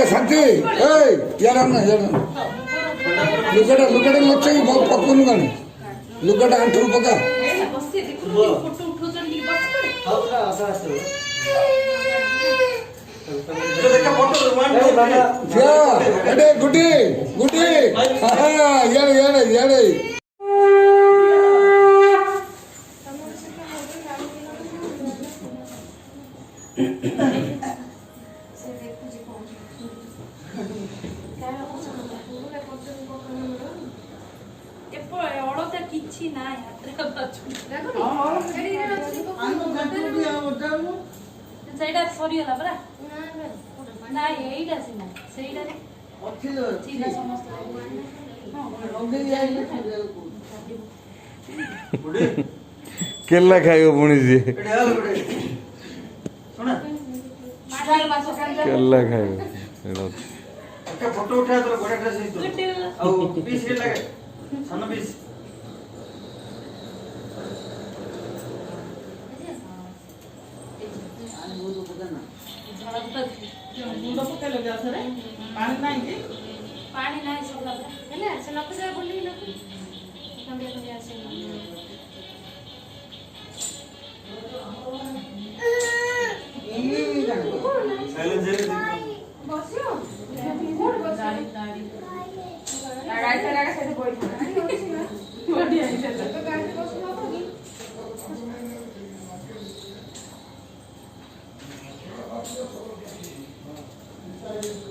शांति लुगड़ा लक्ष्य पकड़ू गाने लुगड़ा आंठू पका गुडी गुडी यारे केला खाइबो पुणी जी केला खाइबो फोटो उठा तो बड़ा ड्रेस तो औ पीस के लगे सन पीस मुंड पकेले जाथरे पानी नाही कि पानी नाही सब हेले से लक जा बोली न कंडिया कंडिया से साइलेंस बसियो दाढ़ी दाढ़ी लगाई से लगा से बैठ बॉडी आई से तो गाड़ी बस न होगी Thank you.